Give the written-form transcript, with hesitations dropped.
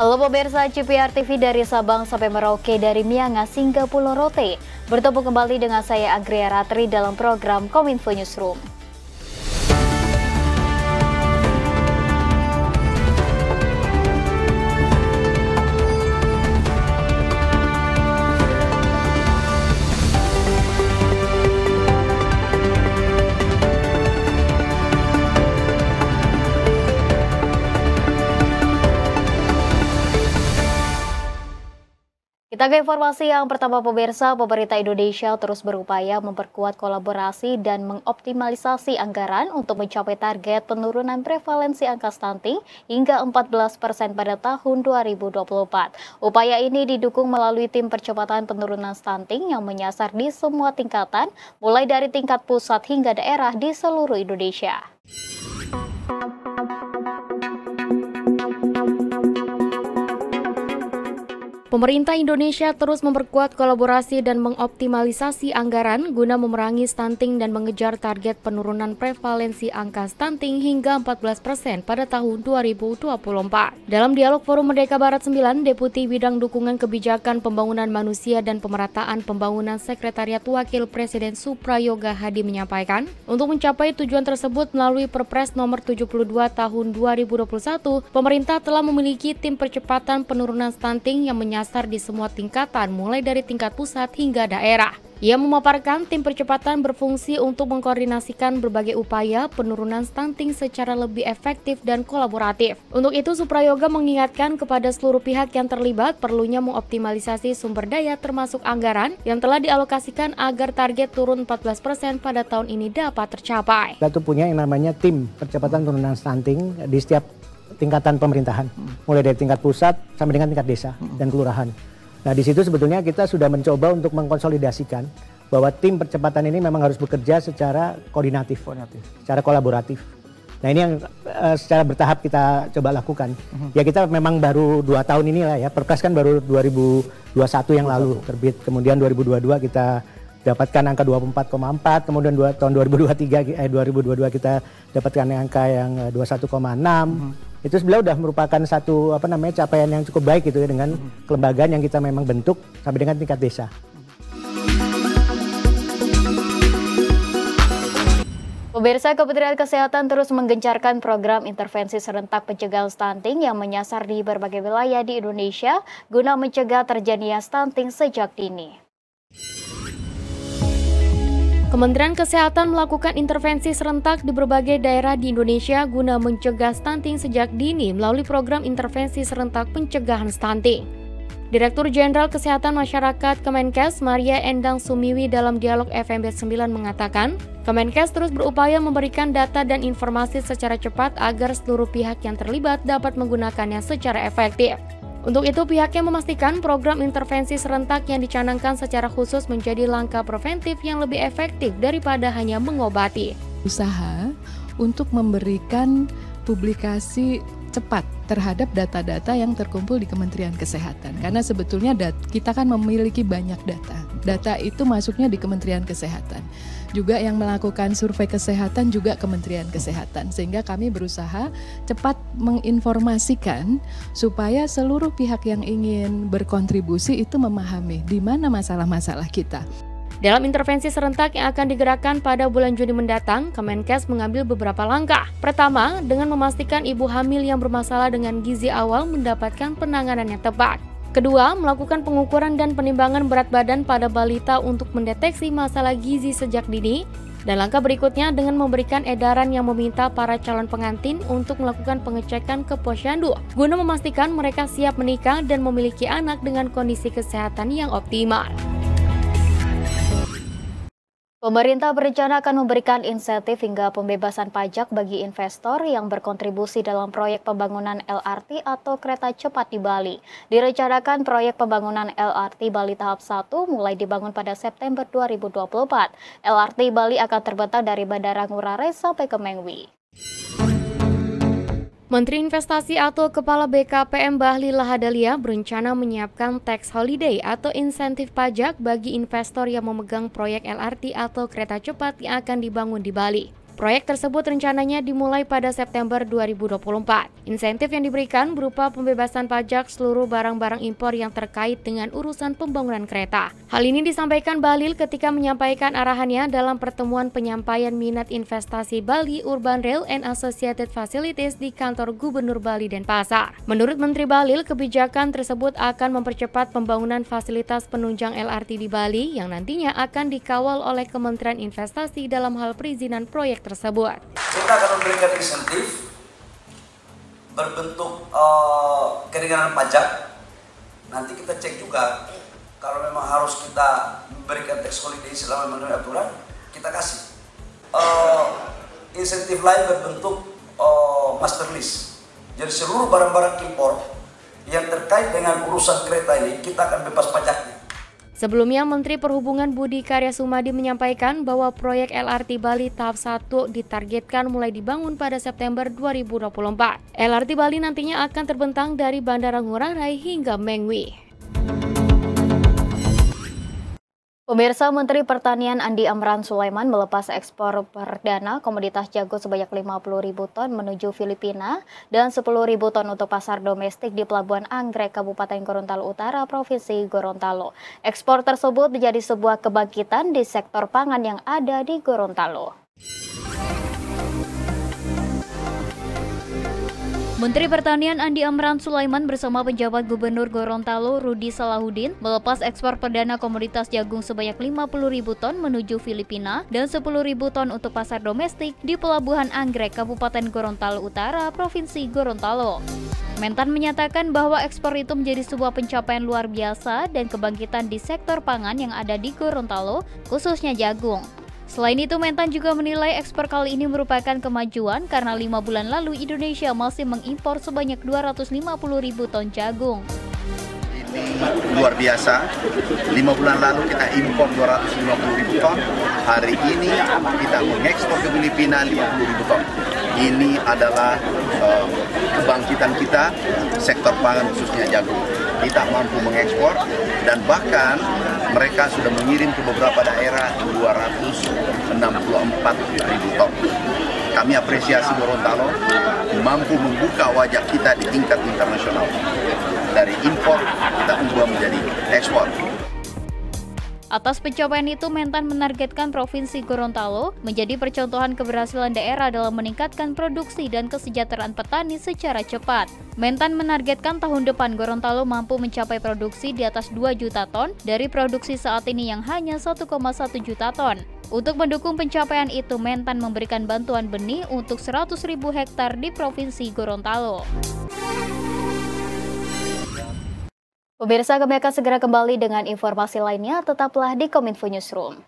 Halo pemirsa CPR TV dari Sabang sampai Merauke, dari Miangas hingga Pulau Rote. Bertemu kembali dengan saya Agria Ratri dalam program Kominfo Newsroom. Kita ke informasi yang pertama pemirsa, pemerintah Indonesia terus berupaya memperkuat kolaborasi dan mengoptimalisasi anggaran untuk mencapai target penurunan prevalensi angka stunting hingga 14% pada tahun 2024. Upaya ini didukung melalui tim percepatan penurunan stunting yang menyasar di semua tingkatan, mulai dari tingkat pusat hingga daerah di seluruh Indonesia. Pemerintah Indonesia terus memperkuat kolaborasi dan mengoptimalisasi anggaran guna memerangi stunting dan mengejar target penurunan prevalensi angka stunting hingga 14% pada tahun 2024. Dalam dialog Forum Merdeka Barat 9, Deputi Bidang Dukungan Kebijakan Pembangunan Manusia dan Pemerataan Pembangunan Sekretariat Wakil Presiden Suprayoga Hadi menyampaikan, untuk mencapai tujuan tersebut melalui Perpres nomor 72 tahun 2021, pemerintah telah memiliki tim percepatan penurunan stunting yang menyasar di semua tingkatan, mulai dari tingkat pusat hingga daerah. Ia memaparkan tim percepatan berfungsi untuk mengkoordinasikan berbagai upaya penurunan stunting secara lebih efektif dan kolaboratif. Untuk itu, Suprayoga mengingatkan kepada seluruh pihak yang terlibat perlunya mengoptimalisasi sumber daya termasuk anggaran yang telah dialokasikan agar target turun 14% pada tahun ini dapat tercapai. Kita tuh punya yang namanya tim percepatan penurunan stunting di setiap tingkatan pemerintahan, mulai dari tingkat pusat sampai dengan tingkat desa dan kelurahan. Nah, di situ sebetulnya kita sudah mencoba untuk mengkonsolidasikan bahwa tim percepatan ini memang harus bekerja secara koordinatif, secara kolaboratif. Nah, ini yang secara bertahap kita coba lakukan. Ya, kita memang baru 2 tahun inilah ya, Perpres kan baru 2021 yang lalu terbit, kemudian 2022 kita dapatkan angka 24,4, kemudian tahun 2022 kita dapatkan angka yang 21,6. Itu sebenarnya sudah merupakan satu capaian yang cukup baik gitu ya, dengan kelembagaan yang kita memang bentuk sampai dengan tingkat desa. Pemirsa, Kementerian Kesehatan terus menggencarkan program intervensi serentak pencegahan stunting yang menyasar di berbagai wilayah di Indonesia guna mencegah terjadinya stunting sejak dini. Kementerian Kesehatan melakukan intervensi serentak di berbagai daerah di Indonesia guna mencegah stunting sejak dini melalui program intervensi serentak pencegahan stunting. Direktur Jenderal Kesehatan Masyarakat Kemenkes Maria Endang Sumiwi dalam dialog FMB 9 mengatakan, Kemenkes terus berupaya memberikan data dan informasi secara cepat agar seluruh pihak yang terlibat dapat menggunakannya secara efektif. Untuk itu, pihaknya memastikan program intervensi serentak yang dicanangkan secara khusus menjadi langkah preventif yang lebih efektif daripada hanya mengobati. Usaha untuk memberikan publikasi cepat terhadap data-data yang terkumpul di Kementerian Kesehatan. Karena sebetulnya kita kan memiliki banyak data. Data itu masuknya di Kementerian Kesehatan. Juga yang melakukan survei kesehatan juga Kementerian Kesehatan. Sehingga kami berusaha cepat menginformasikan supaya seluruh pihak yang ingin berkontribusi itu memahami di mana masalah-masalah kita. Dalam intervensi serentak yang akan digerakkan pada bulan Juni mendatang, Kemenkes mengambil beberapa langkah. Pertama, dengan memastikan ibu hamil yang bermasalah dengan gizi awal mendapatkan penanganan yang tepat. Kedua, melakukan pengukuran dan penimbangan berat badan pada balita untuk mendeteksi masalah gizi sejak dini. Dan langkah berikutnya dengan memberikan edaran yang meminta para calon pengantin untuk melakukan pengecekan ke posyandu guna memastikan mereka siap menikah dan memiliki anak dengan kondisi kesehatan yang optimal. Pemerintah berencana akan memberikan insentif hingga pembebasan pajak bagi investor yang berkontribusi dalam proyek pembangunan LRT atau kereta cepat di Bali. Direncanakan proyek pembangunan LRT Bali tahap 1 mulai dibangun pada September 2024. LRT Bali akan terbentang dari Bandara Ngurah Rai sampai ke Mengwi. Menteri Investasi atau Kepala BKPM Bahlil Lahadalia berencana menyiapkan tax holiday atau insentif pajak bagi investor yang memegang proyek LRT atau kereta cepat yang akan dibangun di Bali. Proyek tersebut rencananya dimulai pada September 2024. Insentif yang diberikan berupa pembebasan pajak seluruh barang-barang impor yang terkait dengan urusan pembangunan kereta. Hal ini disampaikan Bahlil ketika menyampaikan arahannya dalam pertemuan penyampaian minat investasi Bali Urban Rail and Associated Facilities di kantor Gubernur Bali Denpasar. Menurut Menteri Bahlil, kebijakan tersebut akan mempercepat pembangunan fasilitas penunjang LRT di Bali yang nantinya akan dikawal oleh Kementerian Investasi dalam hal perizinan proyek tersebut. Kita akan memberikan insentif berbentuk keringanan pajak. Nanti kita cek juga kalau memang harus kita memberikan tax holiday selama memenuhi aturan, kita kasih. Insentif lain berbentuk master lease. Jadi seluruh barang-barang impor yang terkait dengan urusan kereta ini kita akan bebas pajaknya. Sebelumnya, Menteri Perhubungan Budi Karya Sumadi menyampaikan bahwa proyek LRT Bali tahap 1 ditargetkan mulai dibangun pada September 2024. LRT Bali nantinya akan terbentang dari Bandara Ngurah Rai hingga Mengwi. Pemirsa, Menteri Pertanian Andi Amran Sulaiman melepas ekspor perdana komoditas jagung sebanyak 50.000 ton menuju Filipina dan 10.000 ton untuk pasar domestik di Pelabuhan Anggrek, Kabupaten Gorontalo Utara, Provinsi Gorontalo. Ekspor tersebut menjadi sebuah kebangkitan di sektor pangan yang ada di Gorontalo. Menteri Pertanian Andi Amran Sulaiman bersama penjabat Gubernur Gorontalo Rudi Salahuddin melepas ekspor perdana komoditas jagung sebanyak 50.000 ton menuju Filipina dan 10.000 ton untuk pasar domestik di Pelabuhan Anggrek, Kabupaten Gorontalo Utara, Provinsi Gorontalo. Mentan menyatakan bahwa ekspor itu menjadi sebuah pencapaian luar biasa dan kebangkitan di sektor pangan yang ada di Gorontalo, khususnya jagung. Selain itu, Mentan juga menilai ekspor kali ini merupakan kemajuan karena 5 bulan lalu Indonesia masih mengimpor sebanyak 250.000 ton jagung. Ini luar biasa, 5 bulan lalu kita impor 250.000 ton, hari ini kita mengekspor ke Filipina 50.000 ton. Ini adalah kebangkitan kita, sektor pangan khususnya jagung. Kita mampu mengekspor dan bahkan mereka sudah mengirim ke beberapa daerah 264.000 ton. Kami apresiasi Gorontalo mampu membuka wajah kita di tingkat internasional. Dari impor kita ubah menjadi ekspor. Atas pencapaian itu, Mentan menargetkan Provinsi Gorontalo menjadi percontohan keberhasilan daerah dalam meningkatkan produksi dan kesejahteraan petani secara cepat. Mentan menargetkan tahun depan Gorontalo mampu mencapai produksi di atas 2 juta ton dari produksi saat ini yang hanya 1,1 juta ton. Untuk mendukung pencapaian itu, Mentan memberikan bantuan benih untuk 100.000 hektar di Provinsi Gorontalo. Pemirsa, kami akan segera kembali dengan informasi lainnya. Tetaplah di Kominfo Newsroom.